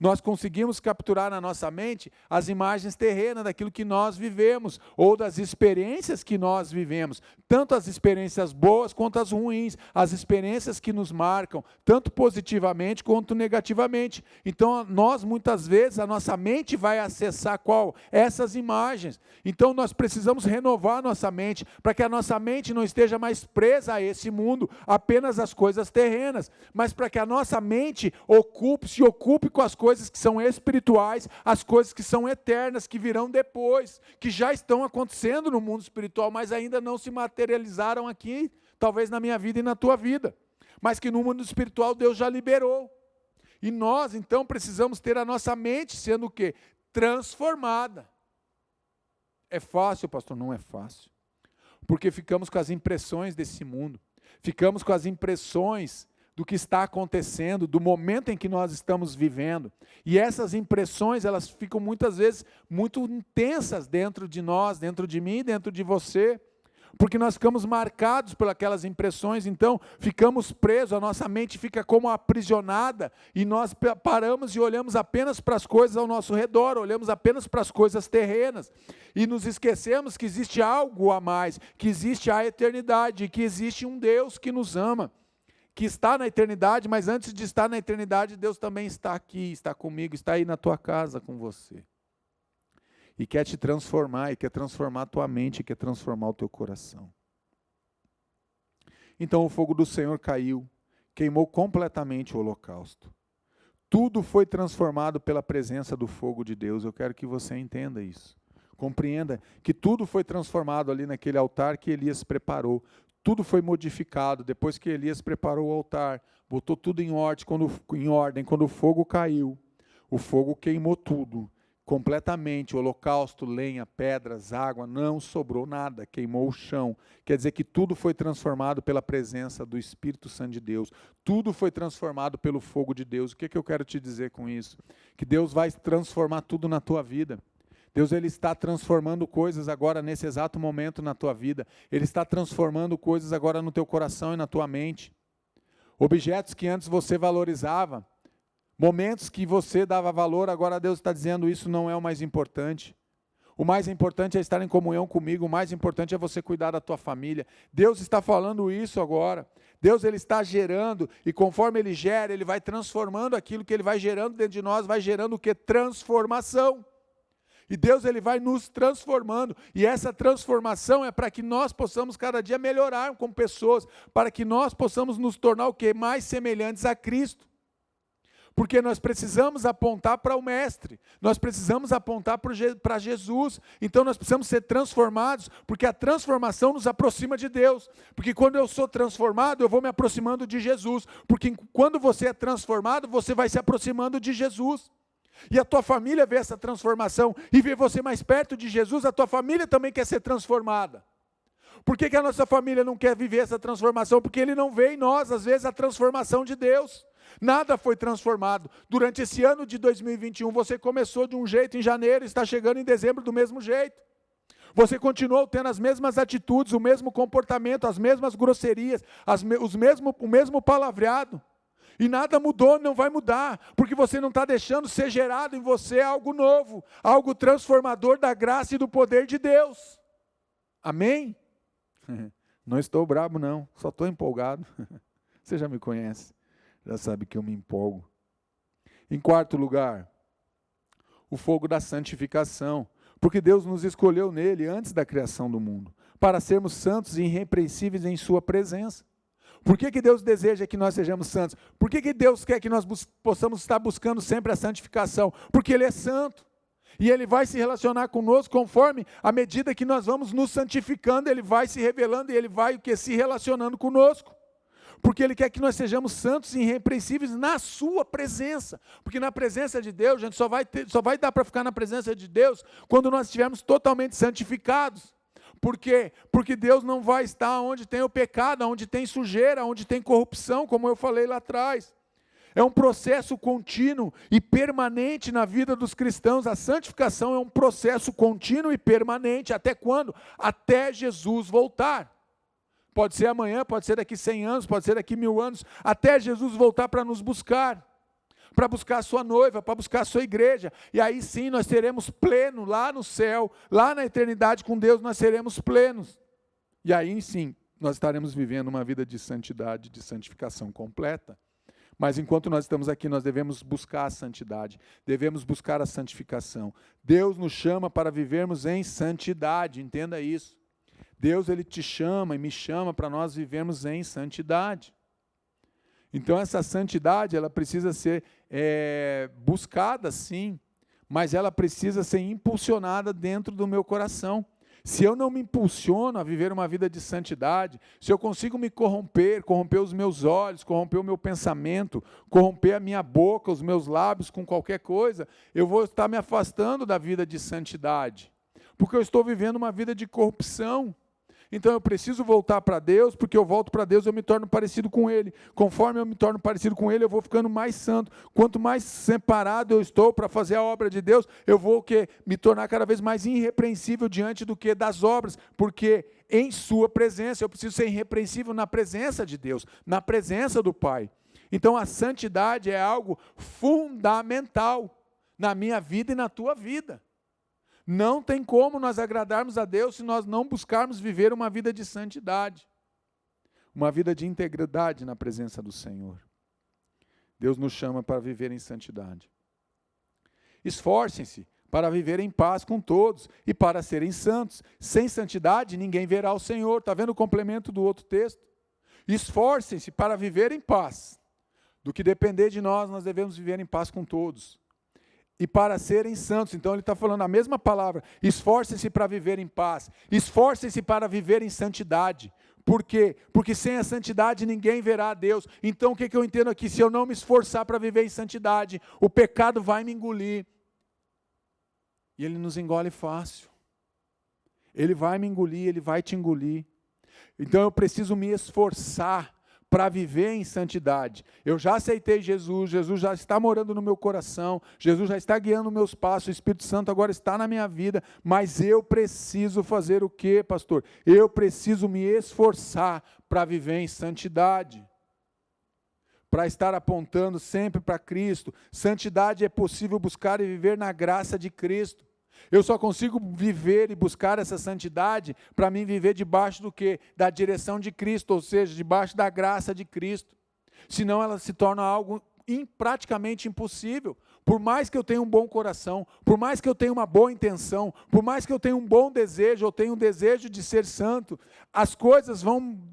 Nós conseguimos capturar na nossa mente as imagens terrenas daquilo que nós vivemos, ou das experiências que nós vivemos, tanto as experiências boas quanto as ruins, as experiências que nos marcam, tanto positivamente quanto negativamente. Então, nós muitas vezes, a nossa mente vai acessar qual? Essas imagens. Então, nós precisamos renovar a nossa mente, para que a nossa mente não esteja mais presa a esse mundo, apenas as coisas terrenas, mas para que a nossa mente se ocupe com as coisas que são espirituais, as coisas que são eternas, que virão depois, que já estão acontecendo no mundo espiritual, mas ainda não se materializaram aqui, talvez na minha vida e na tua vida, mas que no mundo espiritual Deus já liberou. E nós, então, precisamos ter a nossa mente sendo o quê? Transformada. É fácil, pastor? Não é fácil. Porque ficamos com as impressões desse mundo, ficamos com as impressões do que está acontecendo, do momento em que nós estamos vivendo. E essas impressões, elas ficam muitas vezes muito intensas dentro de nós, dentro de mim, dentro de você, porque nós ficamos marcados por aquelas impressões, então ficamos presos, a nossa mente fica como aprisionada, e nós paramos e olhamos apenas para as coisas ao nosso redor, olhamos apenas para as coisas terrenas, e nos esquecemos que existe algo a mais, que existe a eternidade, que existe um Deus que nos ama, que está na eternidade, mas antes de estar na eternidade, Deus também está aqui, está comigo, está aí na tua casa com você. E quer te transformar, e quer transformar a tua mente, e quer transformar o teu coração. Então o fogo do Senhor caiu, queimou completamente o holocausto. Tudo foi transformado pela presença do fogo de Deus. Eu quero que você entenda isso. Compreenda que tudo foi transformado ali naquele altar que Elias preparou. Tudo foi modificado, depois que Elias preparou o altar, botou tudo em ordem, quando o fogo caiu, o fogo queimou tudo, completamente, o holocausto, lenha, pedras, água, não sobrou nada, queimou o chão. Quer dizer que tudo foi transformado pela presença do Espírito Santo de Deus, tudo foi transformado pelo fogo de Deus. O que eu quero te dizer com isso? Que Deus vai transformar tudo na tua vida. Deus, Ele está transformando coisas agora nesse exato momento na tua vida. Ele está transformando coisas agora no teu coração e na tua mente. Objetos que antes você valorizava, momentos que você dava valor, agora Deus está dizendo isso não é o mais importante. O mais importante é estar em comunhão comigo, o mais importante é você cuidar da tua família. Deus está falando isso agora. Deus, Ele está gerando, e conforme Ele gera, Ele vai transformando aquilo que Ele vai gerando dentro de nós, vai gerando o que? Transformação. E Deus, Ele vai nos transformando, e essa transformação é para que nós possamos cada dia melhorar como pessoas, para que nós possamos nos tornar o quê? Mais semelhantes a Cristo. Porque nós precisamos apontar para o Mestre, nós precisamos apontar para Jesus, então nós precisamos ser transformados, porque a transformação nos aproxima de Deus, porque quando eu sou transformado, eu vou me aproximando de Jesus, porque quando você é transformado, você vai se aproximando de Jesus. E a tua família vê essa transformação, e vê você mais perto de Jesus, a tua família também quer ser transformada. Por que a nossa família não quer viver essa transformação? Porque ele não vê em nós, às vezes, a transformação de Deus. Nada foi transformado. Durante esse ano de 2021, você começou de um jeito em janeiro, está chegando em dezembro do mesmo jeito. Você continuou tendo as mesmas atitudes, o mesmo comportamento, as mesmas grosserias, o mesmo palavreado. E nada mudou, não vai mudar, porque você não está deixando ser gerado em você algo novo, algo transformador da graça e do poder de Deus. Amém? Não estou bravo não, só estou empolgado. Você já me conhece, já sabe que eu me empolgo. Em quarto lugar, o fogo da santificação, porque Deus nos escolheu nele antes da criação do mundo, para sermos santos e irrepreensíveis em sua presença. Por que Deus deseja que nós sejamos santos? Por que Deus quer que nós possamos estar buscando sempre a santificação? Porque Ele é santo. E Ele vai se relacionar conosco conforme a medida que nós vamos nos santificando, Ele vai se revelando e Ele vai se relacionando conosco. Porque Ele quer que nós sejamos santos e irrepreensíveis na sua presença. Porque na presença de Deus, gente, só vai dar para ficar na presença de Deus quando nós estivermos totalmente santificados. Por quê? Porque Deus não vai estar onde tem o pecado, onde tem sujeira, onde tem corrupção, como eu falei lá atrás. É um processo contínuo e permanente na vida dos cristãos. A santificação é um processo contínuo e permanente. Até quando? Até Jesus voltar. Pode ser amanhã, pode ser daqui 100 anos, pode ser daqui 1000 anos, até Jesus voltar para nos buscar, para buscar a sua noiva, para buscar a sua igreja. E aí sim nós seremos plenos lá no céu, lá na eternidade com Deus nós seremos plenos. E aí sim nós estaremos vivendo uma vida de santidade, de santificação completa. Mas enquanto nós estamos aqui, nós devemos buscar a santidade, devemos buscar a santificação. Deus nos chama para vivermos em santidade, entenda isso. Deus, Ele te chama e me chama para nós vivermos em santidade. Então essa santidade, ela precisa ser buscada sim, mas ela precisa ser impulsionada dentro do meu coração. Se eu não me impulsiono a viver uma vida de santidade, se eu consigo me corromper os meus olhos, corromper o meu pensamento, corromper a minha boca, os meus lábios com qualquer coisa, eu vou estar me afastando da vida de santidade, porque eu estou vivendo uma vida de corrupção. Então eu preciso voltar para Deus, porque eu volto para Deus, eu me torno parecido com Ele. Conforme eu me torno parecido com Ele, eu vou ficando mais santo. Quanto mais separado eu estou para fazer a obra de Deus, eu vou me tornar cada vez mais irrepreensível diante do que das obras, porque em sua presença, eu preciso ser irrepreensível na presença de Deus, na presença do Pai. Então a santidade é algo fundamental na minha vida e na tua vida. Não tem como nós agradarmos a Deus se nós não buscarmos viver uma vida de santidade, uma vida de integridade na presença do Senhor. Deus nos chama para viver em santidade. Esforcem-se para viver em paz com todos e para serem santos. Sem santidade ninguém verá o Senhor. Está vendo o complemento do outro texto? Esforcem-se para viver em paz. Do que depender de nós, nós devemos viver em paz com todos. E para serem santos, então ele está falando a mesma palavra, esforcem-se para viver em paz, esforcem-se para viver em santidade. Por quê? Porque sem a santidade ninguém verá a Deus. Então o que eu entendo aqui? Se eu não me esforçar para viver em santidade, o pecado vai me engolir. E ele nos engole fácil. Ele vai me engolir, ele vai te engolir. Então eu preciso me esforçar para viver em santidade. Eu já aceitei Jesus, Jesus já está morando no meu coração, Jesus já está guiando meus passos, o Espírito Santo agora está na minha vida, mas eu preciso fazer o quê, pastor? Eu preciso me esforçar para viver em santidade, para estar apontando sempre para Cristo. Santidade é possível buscar e viver na graça de Cristo. Eu só consigo viver e buscar essa santidade para mim viver debaixo do quê? Da direção de Cristo, ou seja, debaixo da graça de Cristo. Senão ela se torna algo praticamente impossível. Por mais que eu tenha um bom coração, por mais que eu tenha uma boa intenção, por mais que eu tenha um bom desejo, eu tenho um desejo de ser santo, as coisas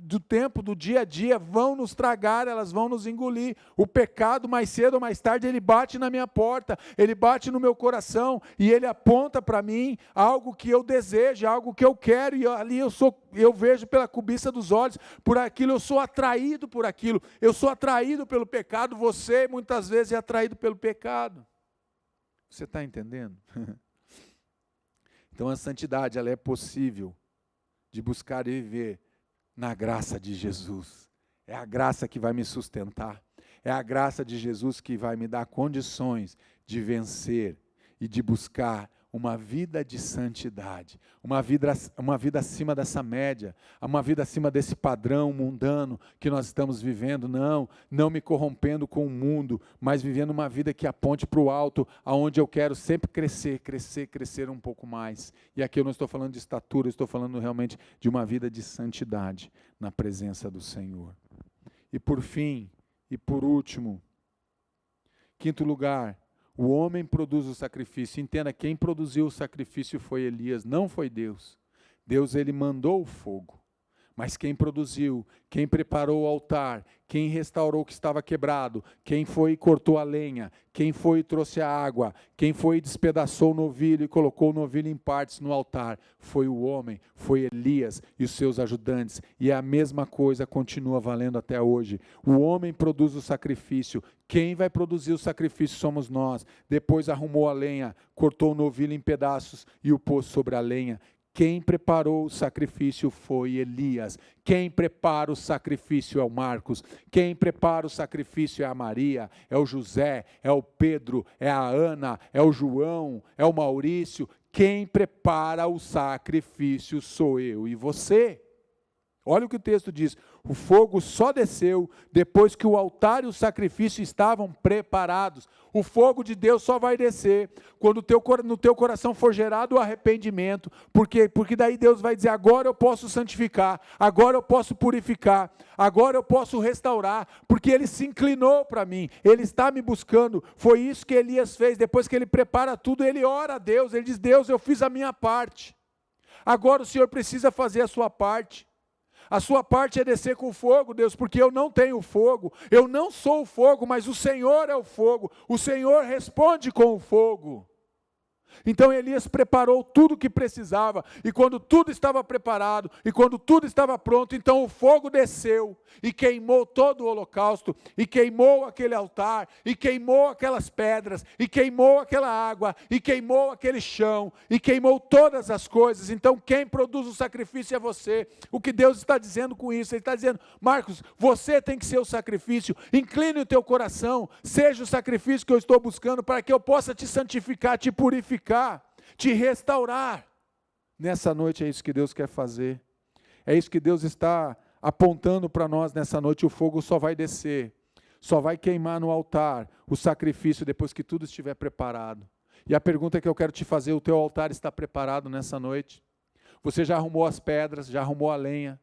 do tempo, do dia a dia, vão nos tragar, elas vão nos engolir. O pecado, mais cedo ou mais tarde, ele bate na minha porta, ele bate no meu coração, e ele aponta para mim algo que eu desejo, algo que eu quero, e ali eu vejo pela cobiça dos olhos, por aquilo, eu sou atraído por aquilo, eu sou atraído pelo pecado, você muitas vezes é atraído pelo pecado. Você está entendendo? Então a santidade, ela é possível de buscar e viver na graça de Jesus. É a graça que vai me sustentar. É a graça de Jesus que vai me dar condições de vencer e de buscar uma vida de santidade, uma vida acima dessa média, uma vida acima desse padrão mundano que nós estamos vivendo, não me corrompendo com o mundo, mas vivendo uma vida que aponte para o alto, aonde eu quero sempre crescer um pouco mais. E aqui eu não estou falando de estatura, eu estou falando realmente de uma vida de santidade na presença do Senhor. E por fim, e por último, quinto lugar, o homem produz o sacrifício. Entenda, quem produziu o sacrifício foi Elias, não foi Deus. Deus, ele mandou o fogo. Mas quem produziu, quem preparou o altar, quem restaurou o que estava quebrado, quem foi e cortou a lenha, quem foi e trouxe a água, quem foi e despedaçou o novilho e colocou o novilho em partes no altar, foi o homem, foi Elias e os seus ajudantes. E a mesma coisa continua valendo até hoje. O homem produz o sacrifício, quem vai produzir o sacrifício somos nós. Depois arrumou a lenha, cortou o novilho em pedaços e o pôs sobre a lenha. Quem preparou o sacrifício foi Elias. Quem prepara o sacrifício é o Marcos. Quem prepara o sacrifício é a Maria, é o José, é o Pedro, é a Ana, é o João, é o Maurício. Quem prepara o sacrifício sou eu e você. Olha o que o texto diz: o fogo só desceu depois que o altar e o sacrifício estavam preparados. O fogo de Deus só vai descer quando no teu coração for gerado o arrependimento, porque daí Deus vai dizer: agora eu posso santificar, agora eu posso purificar, agora eu posso restaurar, porque Ele se inclinou para mim, Ele está me buscando. Foi isso que Elias fez. Depois que ele prepara tudo, ele ora a Deus, ele diz: Deus, eu fiz a minha parte, agora o Senhor precisa fazer a sua parte. A sua parte é descer com fogo, Deus, porque eu não tenho fogo, eu não sou o fogo, mas o Senhor é o fogo, o Senhor responde com o fogo. Então Elias preparou tudo o que precisava, e quando tudo estava preparado, e quando tudo estava pronto, então o fogo desceu, e queimou todo o holocausto, e queimou aquele altar, e queimou aquelas pedras, e queimou aquela água, e queimou aquele chão, e queimou todas as coisas. Então quem produz o sacrifício é você. O que Deus está dizendo com isso? Ele está dizendo: Marcos, você tem que ser o sacrifício, incline o teu coração, seja o sacrifício que eu estou buscando, para que eu possa te santificar, te purificar, te restaurar. Nessa noite é isso que Deus quer fazer, é isso que Deus está apontando para nós nessa noite. O fogo só vai descer, só vai queimar no altar o sacrifício depois que tudo estiver preparado. E a pergunta que eu quero te fazer: o teu altar está preparado nessa noite? Você já arrumou as pedras, já arrumou a lenha,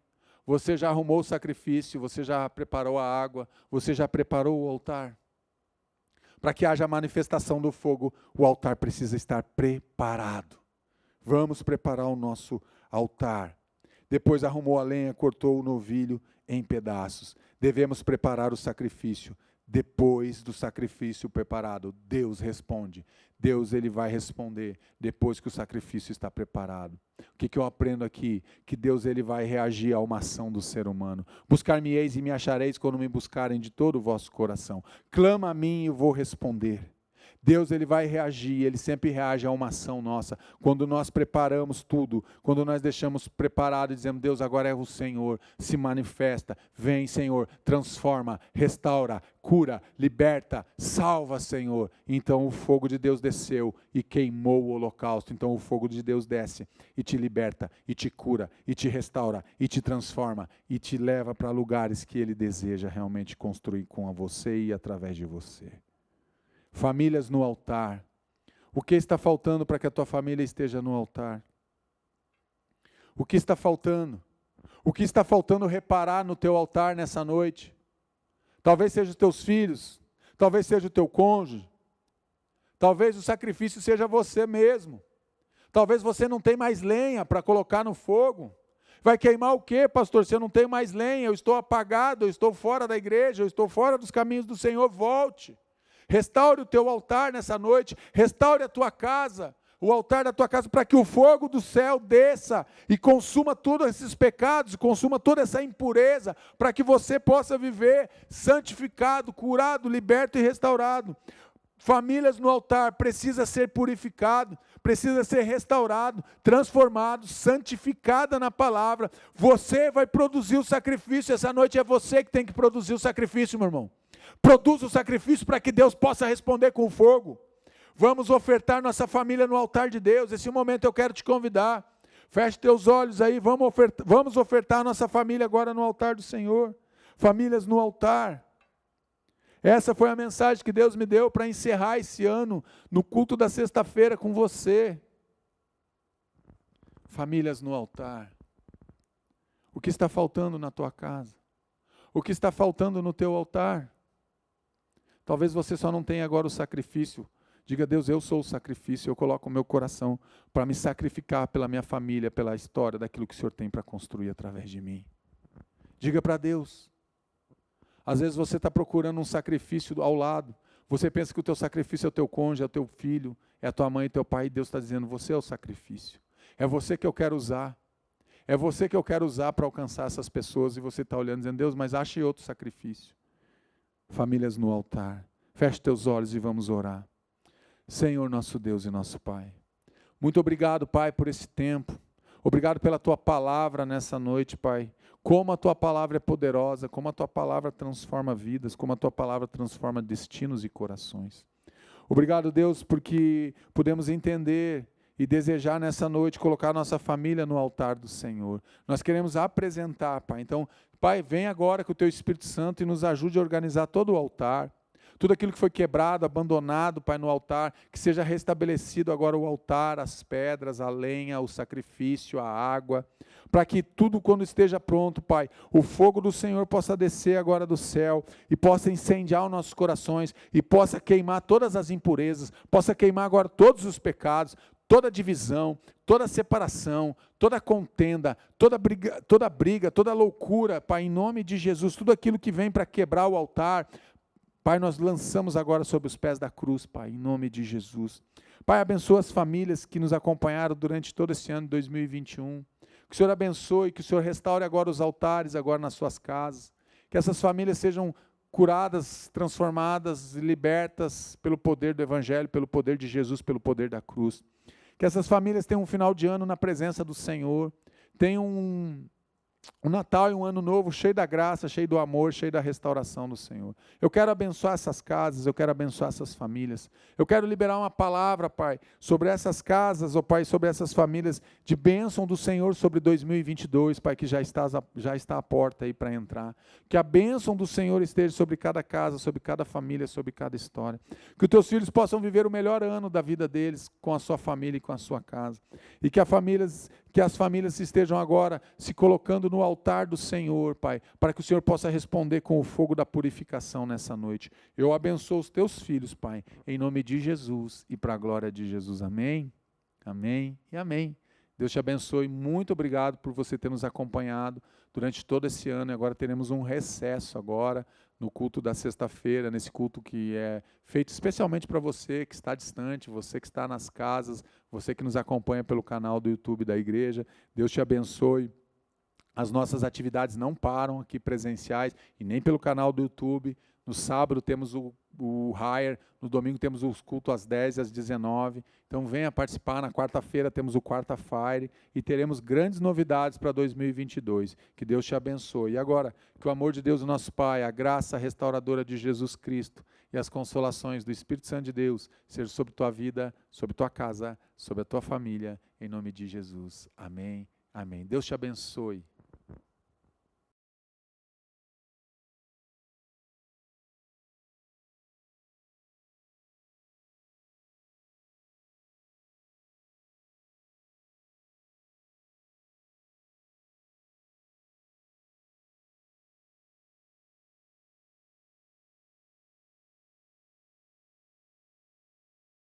você já arrumou o sacrifício, você já preparou a água, você já preparou o altar? Para que haja manifestação do fogo, o altar precisa estar preparado. Vamos preparar o nosso altar. Depois arrumou a lenha, cortou o novilho em pedaços. Devemos preparar o sacrifício. Depois do sacrifício preparado, Deus responde. Deus, Ele vai responder depois que o sacrifício está preparado. O que eu aprendo aqui? Que Deus, Ele vai reagir a uma ação do ser humano. Buscar-me-eis e me achareis quando me buscarem de todo o vosso coração. Clama a mim e eu vou responder. Deus, Ele vai reagir, Ele sempre reage a uma ação nossa. Quando nós preparamos tudo, quando nós deixamos preparado e dizemos: Deus, agora é o Senhor, se manifesta, vem, Senhor, transforma, restaura, cura, liberta, salva, Senhor. Então o fogo de Deus desceu e queimou o holocausto. Então o fogo de Deus desce e te liberta, e te cura, e te restaura, e te transforma, e te leva para lugares que Ele deseja realmente construir com você e através de você. Famílias no altar. O que está faltando para que a tua família esteja no altar? O que está faltando? O que está faltando reparar no teu altar nessa noite? Talvez seja os teus filhos, talvez seja o teu cônjuge, talvez o sacrifício seja você mesmo. Talvez você não tenha mais lenha para colocar no fogo. Vai queimar o quê, pastor? Se eu não tenho mais lenha, eu estou apagado, eu estou fora da igreja, eu estou fora dos caminhos do Senhor. Volte. Restaure o teu altar nessa noite, restaure a tua casa, o altar da tua casa, para que o fogo do céu desça e consuma todos esses pecados, consuma toda essa impureza, para que você possa viver santificado, curado, liberto e restaurado. Famílias no altar precisa ser purificado, precisa ser restaurado, transformado, santificada na palavra. Você vai produzir o sacrifício. Essa noite é você que tem que produzir o sacrifício, meu irmão. Produza o sacrifício para que Deus possa responder com fogo. Vamos ofertar nossa família no altar de Deus. Esse momento eu quero te convidar. Feche teus olhos aí, vamos ofertar nossa família agora no altar do Senhor. Famílias no altar. Essa foi a mensagem que Deus me deu para encerrar esse ano no culto da sexta-feira com você. Famílias no altar. O que está faltando na tua casa? O que está faltando no teu altar? Talvez você só não tenha agora o sacrifício. Diga: Deus, eu sou o sacrifício, eu coloco o meu coração para me sacrificar pela minha família, pela história, daquilo que o Senhor tem para construir através de mim. Diga para Deus. Às vezes você está procurando um sacrifício ao lado. Você pensa que o teu sacrifício é o teu cônjuge, é o teu filho, é a tua mãe e teu pai. E Deus está dizendo, você é o sacrifício. É você que eu quero usar. É você que eu quero usar para alcançar essas pessoas. E você está olhando dizendo, Deus, mas ache outro sacrifício. Famílias no altar. Feche teus olhos e vamos orar. Senhor nosso Deus e nosso Pai. Muito obrigado, Pai, por esse tempo. Obrigado pela Tua palavra nessa noite, Pai. Como a Tua palavra é poderosa, como a Tua palavra transforma vidas, como a Tua palavra transforma destinos e corações. Obrigado, Deus, porque podemos entender e desejar nessa noite colocar nossa família no altar do Senhor. Nós queremos apresentar, Pai. Então, Pai, vem agora com o Teu Espírito Santo e nos ajude a organizar todo o altar. Tudo aquilo que foi quebrado, abandonado, Pai, no altar, que seja restabelecido agora o altar, as pedras, a lenha, o sacrifício, a água, para que tudo quando esteja pronto, Pai, o fogo do Senhor possa descer agora do céu e possa incendiar os nossos corações e possa queimar todas as impurezas, possa queimar agora todos os pecados, toda divisão, toda separação, toda contenda, toda briga, toda loucura, Pai, em nome de Jesus, tudo aquilo que vem para quebrar o altar, Pai, nós lançamos agora sobre os pés da cruz, Pai, em nome de Jesus. Pai, abençoa as famílias que nos acompanharam durante todo esse ano de 2021. Que o Senhor abençoe, que o Senhor restaure agora os altares, agora nas suas casas. Que essas famílias sejam curadas, transformadas, libertas pelo poder do Evangelho, pelo poder de Jesus, pelo poder da cruz. Que essas famílias tenham um final de ano na presença do Senhor. Tenham um Natal e um ano novo cheio da graça, cheio do amor, cheio da restauração do Senhor. Eu quero abençoar essas casas, eu quero abençoar essas famílias. Eu quero liberar uma palavra, Pai, sobre essas casas, ó Pai, sobre essas famílias, de bênção do Senhor sobre 2022, Pai, que já está à porta aí para entrar. Que a bênção do Senhor esteja sobre cada casa, sobre cada família, sobre cada história. Que os teus filhos possam viver o melhor ano da vida deles com a sua família e com a sua casa. E que as famílias estejam agora se colocando no altar do Senhor, Pai, para que o Senhor possa responder com o fogo da purificação nessa noite. Eu abençoo os teus filhos, Pai, em nome de Jesus e para a glória de Jesus. Amém, amém e amém. Deus te abençoe, muito obrigado por você ter nos acompanhado durante todo esse ano, e agora teremos um recesso agora, no culto da sexta-feira, nesse culto que é feito especialmente para você que está distante, você que está nas casas, você que nos acompanha pelo canal do YouTube da igreja. Deus te abençoe. As nossas atividades não param aqui presenciais e nem pelo canal do YouTube. No sábado temos o Hire, no domingo temos os cultos às 10 e às 19. Então venha participar, na quarta-feira temos o Quarta Fire e teremos grandes novidades para 2022. Que Deus te abençoe. E agora, que o amor de Deus, o nosso Pai, a graça restauradora de Jesus Cristo e as consolações do Espírito Santo de Deus sejam sobre tua vida, sobre tua casa, sobre a tua família, em nome de Jesus. Amém. Amém. Deus te abençoe.